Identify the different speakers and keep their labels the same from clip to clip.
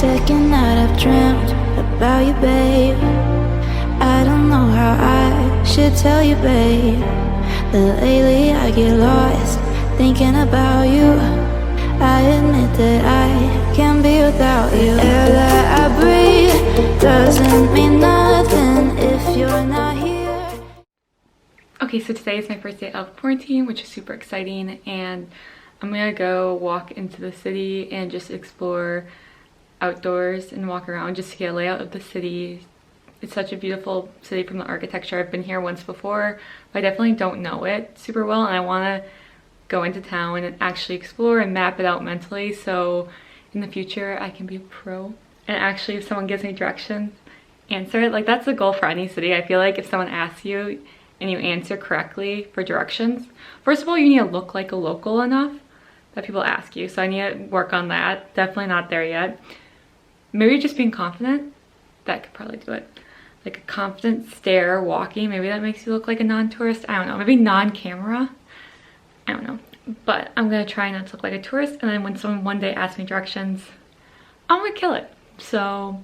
Speaker 1: second night I've dreamt about you, babe. I don't know how I should tell you, babe, that lately I get lost thinking about you. I admit that I can't be without you. The air that I breathe doesn't mean nothing if you're not here.
Speaker 2: Okay, so today is my first day of quarantine, which is super exciting, and I'm gonna go walk into the city and just explore outdoors and walk around just to get a layout of the city. It's such a beautiful city from the architecture. I've been here once before, but I definitely don't know it super well, and I want to go into town and actually explore and map it out mentally, so in the future I can be a pro and actually, if someone gives me directions, answer it. Like, that's the goal for any city. I feel like if someone asks you and you answer correctly for directions, first of all, you need to look like a local enough that people ask you, so I need to work on that. Definitely not there yet. Maybe just being confident, that could probably do it. Like a confident stare walking, maybe that makes you look like a non-tourist. I don't know, maybe non-camera, I don't know. But I'm gonna try not to look like a tourist, and then when someone one day asks me directions, I'm gonna kill it. So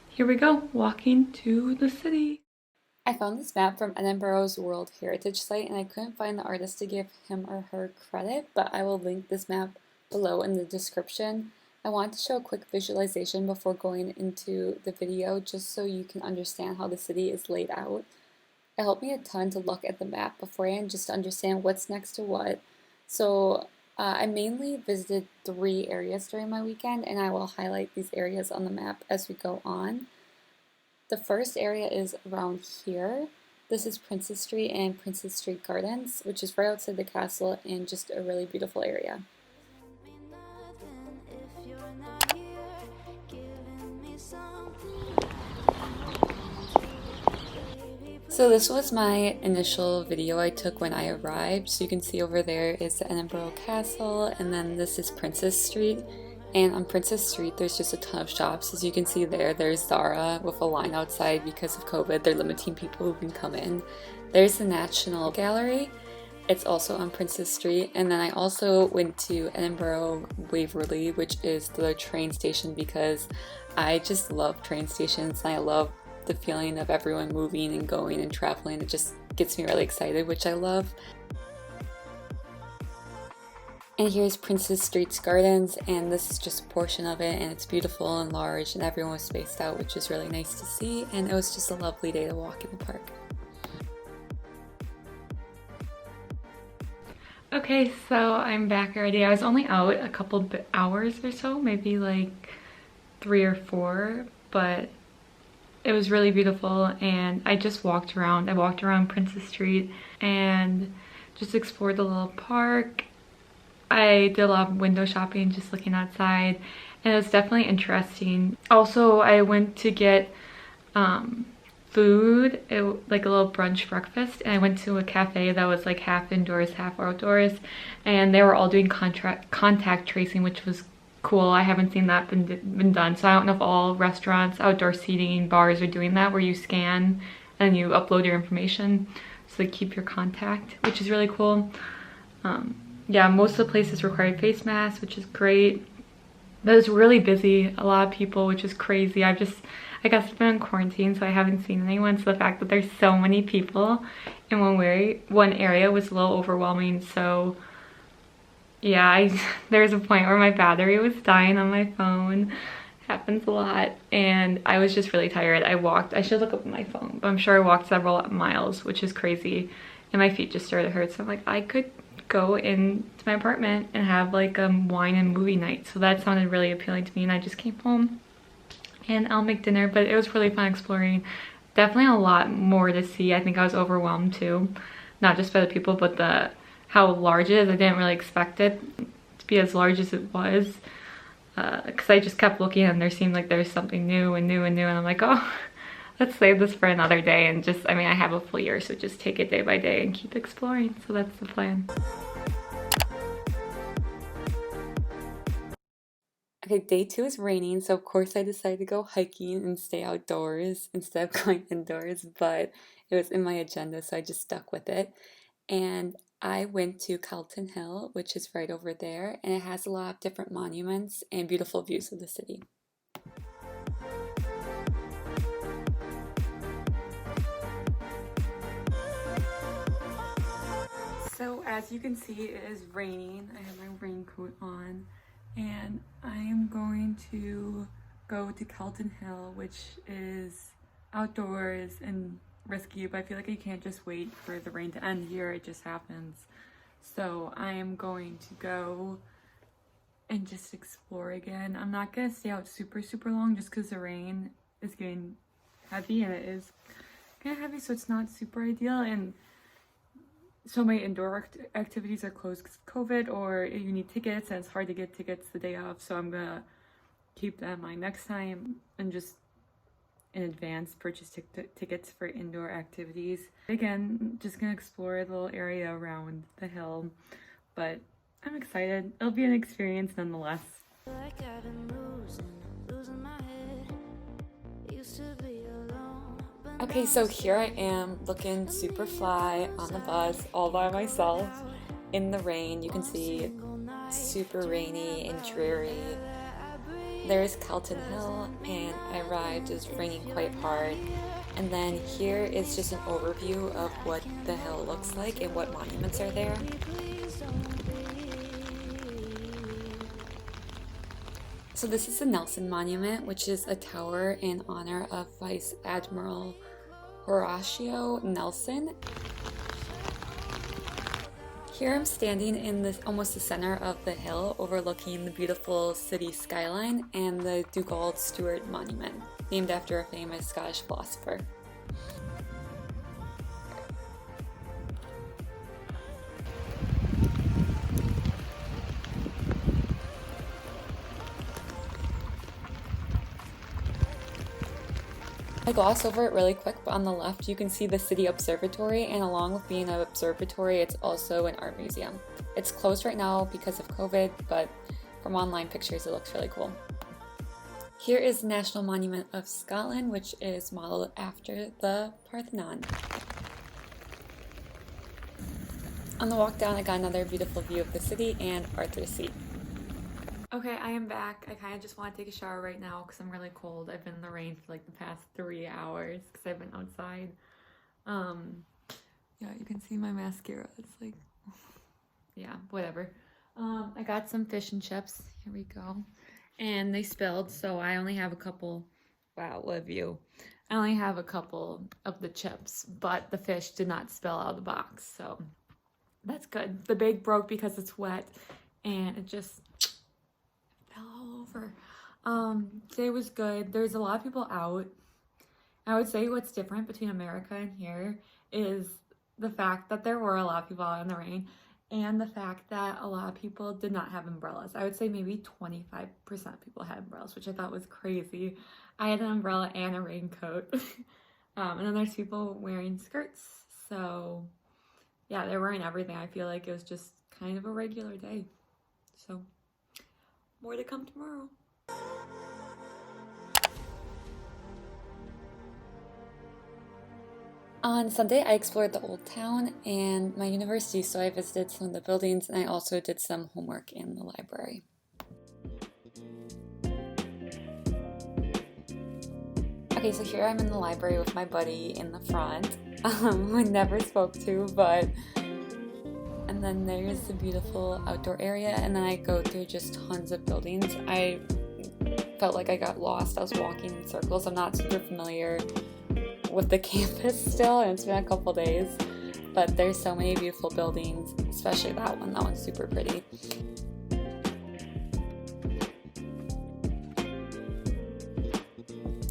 Speaker 2: here we go, walking to the city. I found this map from Edinburgh's World Heritage Site, and I couldn't find the artist to give him or her credit, but I will link this map below in the description. I want to show a quick visualization before going into the video, just so you can understand how the city is laid out. It helped me a ton to look at the map beforehand, just to understand what's next to what. So I mainly visited 3 areas during my weekend, and I will highlight these areas on the map as we go on. The first area is around here. This is Princess Street and Princess Street Gardens, which is right outside the castle and just a really beautiful area. So this was my initial video I took when I arrived. So you can see over there is the Edinburgh Castle, and then this is Princess Street. And on Princess Street there's just a ton of shops. As you can see there's Zara with a line outside because of COVID. They're limiting people who can come in. There's the National Gallery. It's also on Princess Street. And then I also went to Edinburgh Waverley, which is the train station, because I just love train stations and I love the feeling of everyone moving and going and traveling. It just gets me really excited, which I love. And here's Princess Street's Gardens, and this is just a portion of it, and it's beautiful and large, and everyone was spaced out, which is really nice to see, and it was just a lovely day to walk in the park. Okay, so I'm back already. I was only out a couple hours or so, maybe like 3 or 4, but it was really beautiful, and I just walked around. I walked around Princess Street and just explored the little park. I did a lot of window shopping, just looking outside, and it was definitely interesting. Also, I went to get food, like a little brunch breakfast, and I went to a cafe that was like half indoors, half outdoors, and they were all doing contact tracing, which was cool. I haven't seen that been done, so I don't know if all restaurants, outdoor seating, bars are doing that, where you scan and you upload your information so they keep your contact, which is really cool. Yeah, most of the places required face masks, which is great. But it was really busy, a lot of people, which is crazy. I guess I've been in quarantine, so I haven't seen anyone, so the fact that there's so many people in one area was a little overwhelming. So yeah, there was a point where my battery was dying on my phone. Happens a lot, and I was just really tired. I should look up my phone, but I'm sure I walked several miles, which is crazy, and my feet just started to hurt. So I'm like, I could go into my apartment and have like a wine and movie night. So that sounded really appealing to me, and I just came home and I'll make dinner. But it was really fun exploring. Definitely a lot more to see. I think I was overwhelmed too, not just by the people, but how large it is. I didn't really expect it to be as large as it was, because I just kept looking and there seemed like there's something new and new and new, and I'm like, oh, let's save this for another day. And just, I mean, I have a full year, so just take it day by day and keep exploring. So that's the plan. Okay, day 2 is raining, so of course I decided to go hiking and stay outdoors instead of going indoors, but it was in my agenda, so I just stuck with it. And I went to Calton Hill, which is right over there, and it has a lot of different monuments and beautiful views of the city. So as you can see, it is raining. I have my raincoat on and I am going to go to Calton Hill, which is outdoors and risky, but I feel like I can't just wait for the rain to end here. It just happens. So I am going to go and just explore again. I'm not gonna stay out super long just because the rain is getting heavy and it is kind of heavy, so it's not super ideal. And so many indoor activities are closed because of COVID, or you need tickets and it's hard to get tickets the day of. So I'm gonna keep that in mind next time and just in advance purchase tickets for indoor activities. Again, just gonna explore the little area around the hill, but I'm excited. It'll be an experience nonetheless.
Speaker 1: Like I've been losing my head. Used to be alone, but
Speaker 2: Okay, so here I am looking super fly on the bus all by myself in the rain. You can see super rainy and dreary. There's Calton Hill and I arrived, it's raining quite hard. And then here is just an overview of what the hill looks like and what monuments are there. So this is the Nelson Monument, which is a tower in honor of Vice Admiral Horatio Nelson. Here I'm standing in almost the center of the hill, overlooking the beautiful city skyline and the Dougald Stewart Monument, named after a famous Scottish philosopher. I gloss over it really quick, but on the left you can see the city observatory, and along with being an observatory, it's also an art museum. It's closed right now because of COVID, but from online pictures it looks really cool. Here is the National Monument of Scotland, which is modeled after the Parthenon. On the walk down, I got another beautiful view of the city and Arthur's Seat. Okay, I am back. I kind of just want to take a shower right now because I'm really cold. I've been in the rain for like the past 3 hours because I've been outside. Yeah, you can see my mascara. It's like, yeah, whatever. I got some fish and chips. Here we go. And they spilled, so I only have a couple. Wow, what a view. I only have a couple of the chips, but the fish did not spill out of the box, so that's good. The bag broke because it's wet, and it just fell all over. Today was good. There's a lot of people out. I would say what's different between America and here is the fact that there were a lot of people out in the rain, and the fact that a lot of people did not have umbrellas. I would say maybe 25% of people had umbrellas, which I thought was crazy. I had an umbrella and a raincoat. And then there's people wearing skirts. So yeah, they're wearing everything. I feel like it was just kind of a regular day. So more to come tomorrow. On Sunday, I explored the Old Town and my university, so I visited some of the buildings and I also did some homework in the library. Okay, so here I'm in the library with my buddy in the front, who I never spoke to, but... And then there's the beautiful outdoor area, and then I go through just tons of buildings. I felt like I got lost. I was walking in circles. I'm not super familiar with the campus still, and it's been a couple days, but there's so many beautiful buildings, especially that one. That one's super pretty.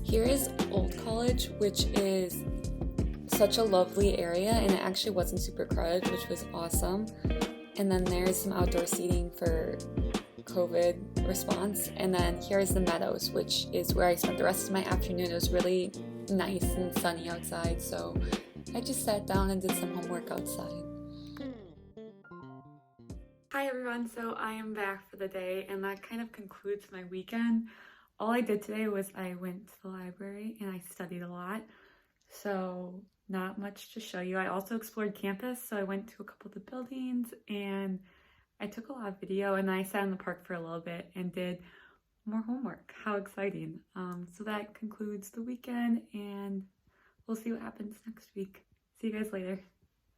Speaker 2: Here is Old College, which is such a lovely area, and it actually wasn't super crowded, which was awesome. And then there's some outdoor seating for COVID response. And then here's the Meadows, which is where I spent the rest of my afternoon. It was really nice and sunny outside, so I just sat down and did some homework outside. Hi everyone, so I am back for the day, and that kind of concludes my weekend. All I did today was I went to the library and I studied a lot, so not much to show you. I also explored campus, so I went to a couple of the buildings and I took a lot of video, and I sat in the park for a little bit and did more homework. How exciting. So that concludes the weekend, and we'll see what happens next week. See you guys later.